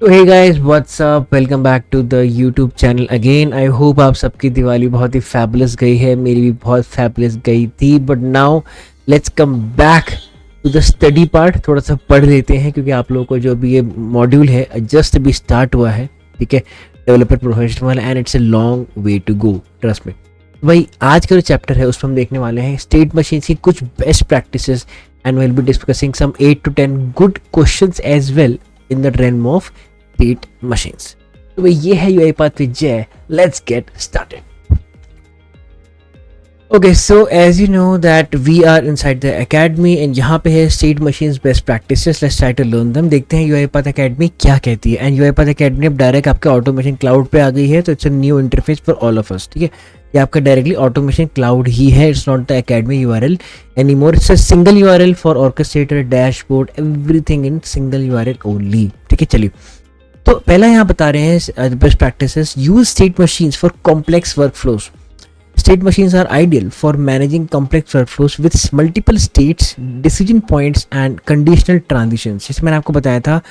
तो hey guys what's up, welcome back to the YouTube channel again. I hope आप सबकी दिवाली बहुत ही fabulous गई है, मेरी भी बहुत फैबुलस गई थी। But now let's come back to the study part. थोड़ा सा पढ़ लेते हैं क्योंकि आप लोगों को जो भी ये मॉड्यूल है जस्ट अभी स्टार्ट हुआ है, ठीक है, developer professional, and it's a long way to go, trust me. भाई आज का जो चैप्टर है उसमें हम देखने वाले हैं स्टेट मशीन्स की कुछ best practices and will be discussing some 8 to 10 good questions as well in the realm of state machines. तो भाई ये है UiPath with Jay. Let's get started. Okay, so as you know that we are inside the academy and यहाँ पे है state machines best practices. Let's try to learn them. देखते हैं UiPath Academy क्या कहती है। And UiPath Academy अब direct आपके ऑटोमेशन क्लाउड पे आ गई है, तो it's a new interface for all of us, ठीक है। ये आपका डायरेक्टली ऑटोमेशन क्लाउड ही है, it's not the academy URL anymore, it's a single URL for orchestrator, dashboard, everything in single URL only, ठीक है। चलिए, तो पहला यहाँ बता रहे हैं best practices. Use state machines for complex workflows. State machines are ideal for managing complex workflows with multiple states, decision points and conditional transitions. जैसे मैंने आपको बताया था,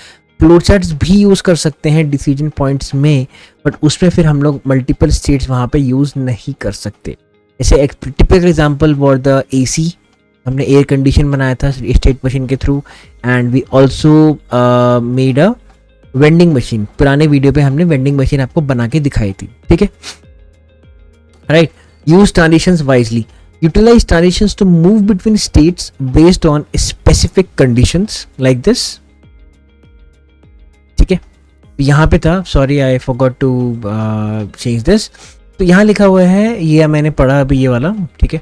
फ्लो चार्ट्स भी यूज़ कर सकते हैं डिसीजन पॉइंट्स में, बट उसमें फिर हम लोग मल्टीपल स्टेट्स वहाँ पे यूज़ नहीं कर सकते। जैसे एक typical example for the AC, हमने एयर कंडीशन बनाया था स्टेट मशीन के थ्रू, and we also made a vending machine. पुराने वीडियो पे हमने वेंडिंग मशीन आपको बना के दिखाई थी, ठीक है, right. Use transitions wisely. Utilize transitions to move between states based on specific conditions like this, ठीक है। यहाँ पे था, sorry I forgot to change this, तो यहाँ लिखा हुआ है, ये मैंने पढ़ा अभी ये वाला, ठीक है।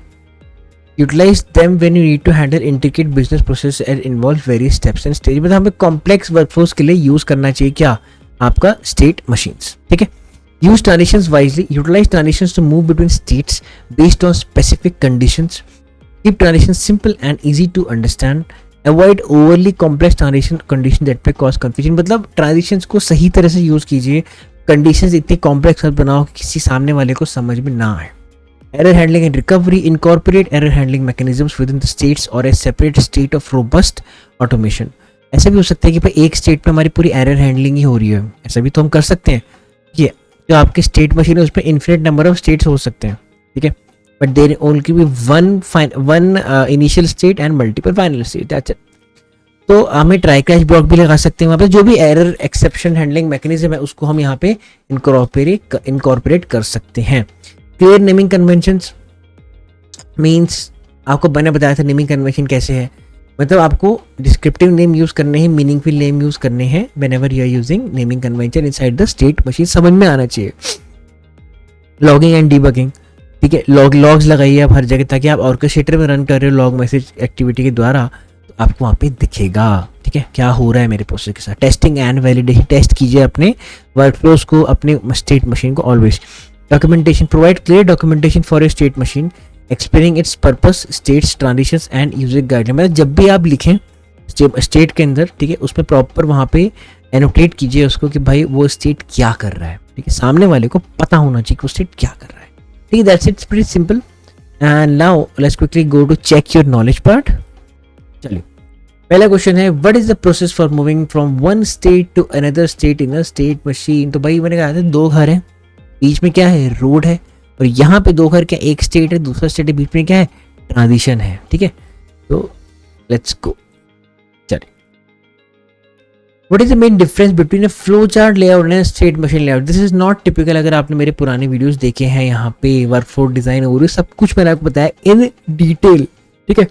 Utilize them when you need to handle intricate business process and involve various steps and stage. मतलब हमें कॉम्प्लेक्स वर्कफ्लोज के लिए यूज करना चाहिए क्या, आपका स्टेट मशीन्स, ठीक है। Use transitions wisely. Utilize transitions to move between states based on specific conditions. Keep transitions simple and easy to understand. Avoid overly complex transition condition that पे cause confusion. मतलब transitions को सही तरह से use कीजिए, conditions इतनी complex मत बनाओ कि किसी सामने वाले को समझ में ना आए। Error handling and recovery. Incorporate error handling mechanisms within the states और a separate state of robust automation. ऐसा भी हो सकता है कि भाई एक स्टेट में हमारी पूरी एरर हैंडलिंग ही हो रही है, ऐसा भी तो हम कर सकते हैं। ये जो आपकी स्टेट मशीन है उसमें इन्फिनिट नंबर ऑफ स्टेट्स हो सकते हैं, ठीक है, but there only be one initial state and multiple final state, that's it. तो हमें ट्राई क्रैश ब्लॉक भी लगा सकते हैं वहाँ पे। जो भी एरर एक्सेप्शन हैंडलिंग मैकेनिज्म है उसको हम यहाँ पे इनकॉर्पोरेट कर सकते हैं। क्लियर नेमिंग कन्वेंशंस मीन्स, आपको मैंने बताया था नेमिंग कन्वेंशन कैसे है। मतलब आपको डिस्क्रिप्टिव नेम यूज करने हैं, मीनिंगफुल नेम यूज करने हैं whenever you are using naming convention inside the state machine, समझ में आना चाहिए। लॉगिंग एंड डीबगिंग, ठीक है, लॉग्स लगाइए आप हर जगह, ताकि आप ऑर्केस्ट्रेटर में रन कर रहे हो लॉग मैसेज एक्टिविटी के द्वारा, तो आपको वहाँ पे दिखेगा, ठीक है, क्या हो रहा है मेरे प्रोसेस के साथ। Testing and validation. टेस्ट कीजिए अपने वर्कफ्लोज को, अपने स्टेट मशीन को always. Documentation. Provide clear documentation for a state machine explaining it's purpose, states, transitions and user guideline. मतलब जब भी आप लिखें स्टेट के अंदर, ठीक है, उसमें प्रॉपर वहाँ पे एनोटेट कीजिए उसको कि भाई वो स्टेट क्या कर रहा है, ठीक है, सामने वाले को पता होना चाहिए कि वो स्टेट क्या कर रहा है, ठीक है। That's it's pretty simple. And now let's quickly go to check your knowledge part. चलिए, पहला क्वेश्चन है, what is the process for moving from one state to another state in a state machine. तो भाई मैंने कहा था दो घर हैं, बीच में क्या है, रोड है, और यहाँ पे दो घर क्या, एक स्टेट है दूसरा स्टेट है, बीच में क्या है, ट्रांजिशन है, ठीक है। तो लेट्स गो। चलिए, what is the main difference between a flow chart layout and state machine layout. This is not typical. अगर आपने मेरे पुराने वीडियोस देखे हैं, यहाँ पे वर्कफ्लो डिजाइन और सब कुछ मैंने आपको बताया इन डिटेल, ठीक है।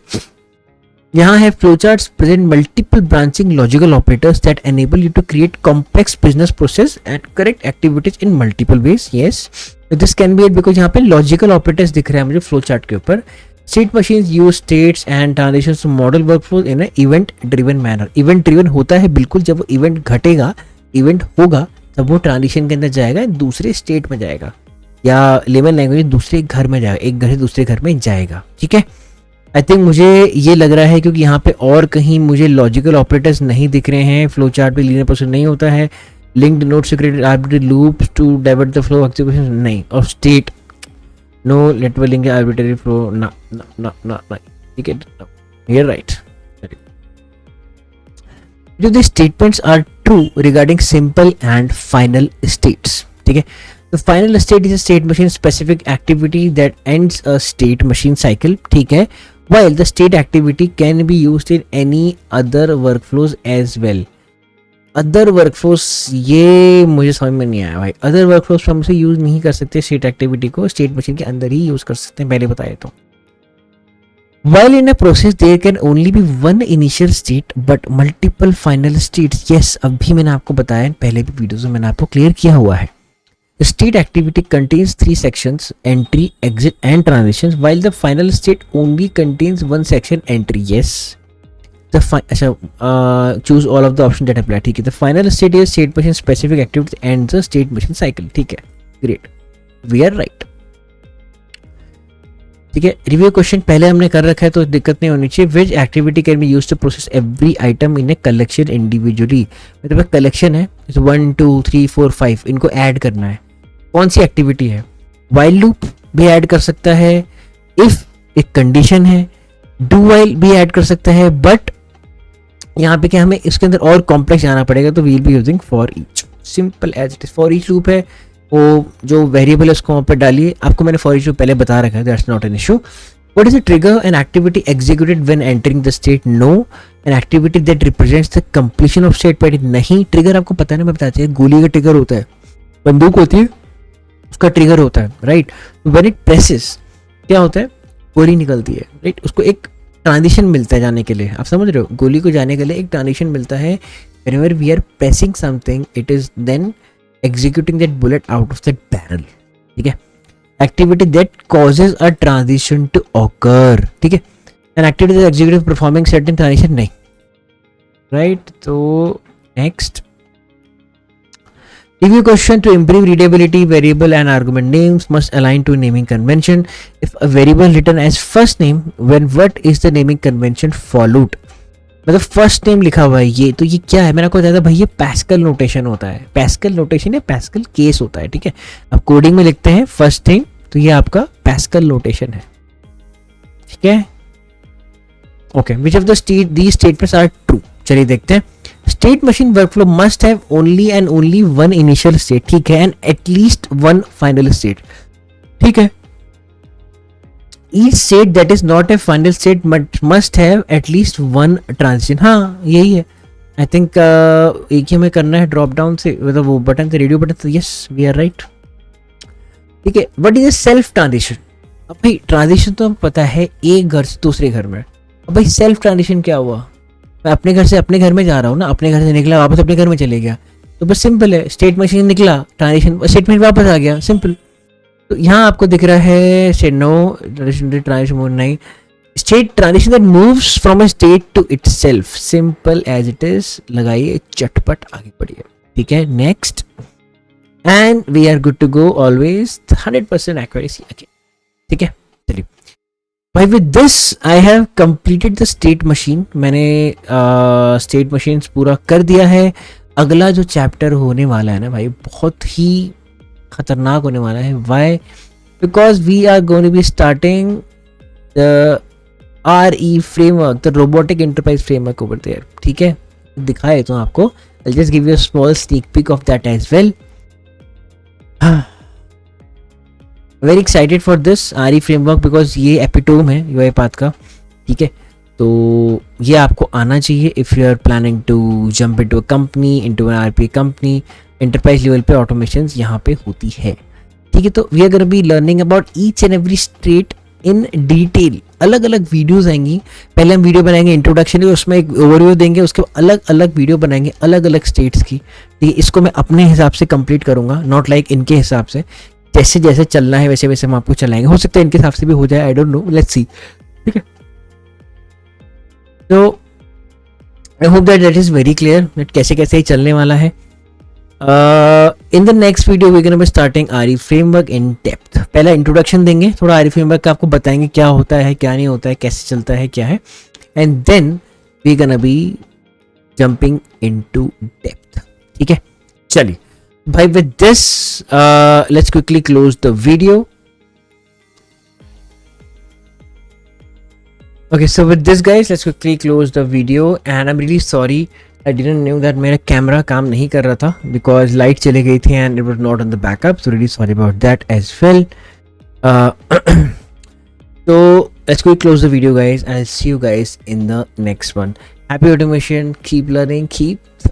यहाँ है flow charts present multiple branching logical operators that enable you to create complex business process and correct activities in multiple ways. Yes, this can be it because यहाँ पे लॉजिकल ऑपरेटर्स दिख रहे हैं मुझे फ्लो चार्ट के ऊपर। State machines use states and transitions to model workflow in event driven manner. Event driven होता है बिल्कुल, जब वो इवेंट घटेगा, इवेंट होगा, तब वो ट्रांजिशन के अंदर जाएगा, दूसरे स्टेट में जाएगा, या लेमन लैंग्वेज दूसरे घर में जाएगा, एक घर से दूसरे घर में जाएगा, ठीक है। आई थिंक मुझे ये लग रहा है क्योंकि यहाँ पे और कहीं मुझे लॉजिकल ऑपरेटर्स नहीं दिख रहे हैं। फ्लो चार्ट पे लीनियर प्रोसेस नहीं होता है। Linked node secret arbitrary loops to divert the flow activities नहीं, और state no network link arbitrary flow ना ना ना ना, ठीक है, ये राइट। जो the statements are true regarding simple and final states. ठीक है, the final state is a state machine specific activity that ends a state machine cycle. ठीक है, while the state activity can be used in any other workflows as well. Other workflows, ये मुझे समझ में नहीं आया भाई. अदर वर्कफ्लोस हम से यूज नहीं कर सकते स्टेट एक्टिविटी को, स्टेट मशीन के अंदर ही यूज कर सकते हैं, पहले बताया तो. While in a process there can only be one initial state but multiple final states. Yes, अभी मैंने आपको बताया, पहले भी वीडियोस में मैंने आपको क्लियर किया हुआ है. The state activity contains 3 sections: entry, exit and transitions, while the final state only contains one section: entry. Yes. Choose all of the options that apply. ठीक है, the final state is state machine specific activity and the state machine cycle. ठीक है, great, we are right. ठीक है, review question पहले हमने कर रखा है तो दिक्कत नहीं होनी चाहिए. Which activity can be used to process every item in a collection individually. मतलब कलेक्शन है 1 2 3 4 5, इनको ऐड करना है. कौन सी एक्टिविटी है? वाइल लूप भी ऐड कर सकता है, इफ एक कंडीशन है, डू वाइल भी ऐड कर सकता है. बट यहाँ पे क्या हमें इसके अंदर और कॉम्प्लेक्स जाना पड़ेगा, तो we'll be using for each. Simple as it is. For each loop है, वो जो वेरिएबल है उसको वहाँ पर डालिए. आपको मैंने फॉर ईच लूप पहले बता रखा है, that's not an issue. What is a trigger? An activity executed when entering the state. No. An activity that represents the completion of state. पर नहीं, ट्रिगर आपको पता है ना, मैं बताती हूँ. गोली का ट्रिगर होता है, बंदूक होती है, उसका ट्रिगर होता है, राइट. व्हेन इट प्रेसेस क्या होता है, गोली निकलती है, राइट. उसको एक ट्रांजिशन मिलता है जाने के लिए. आप समझ रहे हो, गोली को जाने के लिए एक ट्रांजिशन मिलता है. Whenever we are pressing something, it is then executing that bullet out of that barrel. ठीक है, activity that causes a transition to occur. ठीक है, an activity that executive performing certain transition नहीं, राइट. तो next review question. To improve readability, variable and argument names must align to naming convention. If a variable written as first name, when what is the naming convention followed? मतलब first name लिखा हुआ है ये, तो ये क्या है? मैंने आपको बताया था भाई, ये पैस्कल नोटेशन होता है. पैस्कल नोटेशन या पैस्कल केस होता है. ठीक है, अब कोडिंग में लिखते हैं फर्स्ट नेम, तो ये आपका पैस्कल नोटेशन है. ठीक है, okay. Which of the these statements are true? चलिए देखते हैं. State machine workflow must have only and only one initial state. ठीक है, and at least one final state. ठीक है, each state that is not a final state must have at least one transition. हाँ, यही है. I think एक ही हमें करना है ड्रॉप डाउन से, मतलब वो बटन से, रेडियो बटन से. Yes, we are right. ठीक है, what is a self transition? अब भाई ट्रांजिशन तो हमें पता है एक घर से दूसरे घर में. अब भाई सेल्फ ट्रांजिशन क्या हुआ? मैं अपने घर से अपने घर में जा रहा हूँ ना, अपने घर से निकला, वापस अपने घर में चले गया, तो बस सिंपल है. स्टेट मशीन निकला, ट्रांजिशन, स्टेटमेंट वापस आ गया, सिंपल. तो यहाँ आपको दिख रहा है से नो ट्रांजिशन नहीं, state transition that moves from a state to itself. Simple as it is. लगाइए, चटपट आगे बढ़िए. ठीक है, next. And we are good to go always 100% accuracy. ठीक है, चलिए भाई. With this I have completed the state machine. मैंने स्टेट मशीन्स पूरा कर दिया है. अगला जो चैप्टर होने वाला है ना भाई, बहुत ही खतरनाक होने वाला है. Why? Because we are going to be starting the RE framework, the robotic enterprise framework over there. ठीक है, दिखाए तो आपको. I just give you a small sneak peek of that as well. Very excited for this RE framework because ये epitome है UiPath का. ठीक है, तो ये आपको आना चाहिए if you are planning to jump into a company, into an RPA company. Enterprise level पे ऑटोमेशंस यहाँ पे होती है. ठीक है, तो we are gonna be learning about each and every state in detail. अलग अलग वीडियोस आएंगी. पहले हम वीडियो बनाएंगे इंट्रोडक्शन की, उसमें एक ओवरव्यू देंगे, उसके बाद अलग अलग वीडियो बनाएंगे अलग अलग स्टेट्स की. ठीक है, इसको मैं अपने हिसाब से कंप्लीट करूंगा, नॉट लाइक इनके हिसाब से. जैसे जैसे चलना है वैसे वैसे हम आपको चलाएंगे. हो सकता है इनके हिसाब से भी हो जाए, I don't know, let's see. ठीक है, तो I hope that is very clear that कैसे कैसे ही चलने वाला है. In the next video we gonna be starting RE framework in depth. पहला इंट्रोडक्शन देंगे, थोड़ा RE फ्रेमवर्क का आपको बताएंगे क्या होता है, क्या नहीं होता है, कैसे चलता है, क्या है. And then we gonna be jumping into depth. ठीक है, चलिए भाई. With this let's quickly close the video. Okay, so with this guys, let's quickly close the video, and I'm really sorry I didn't knew that मेरा camera काम नहीं कर रहा था बिकॉज लाइट चली गई थी and it was not on the backup, so really sorry about that as well. So let's quickly close the video, guys, and I'll see you guys in the next one. Happy automation, keep learning, keep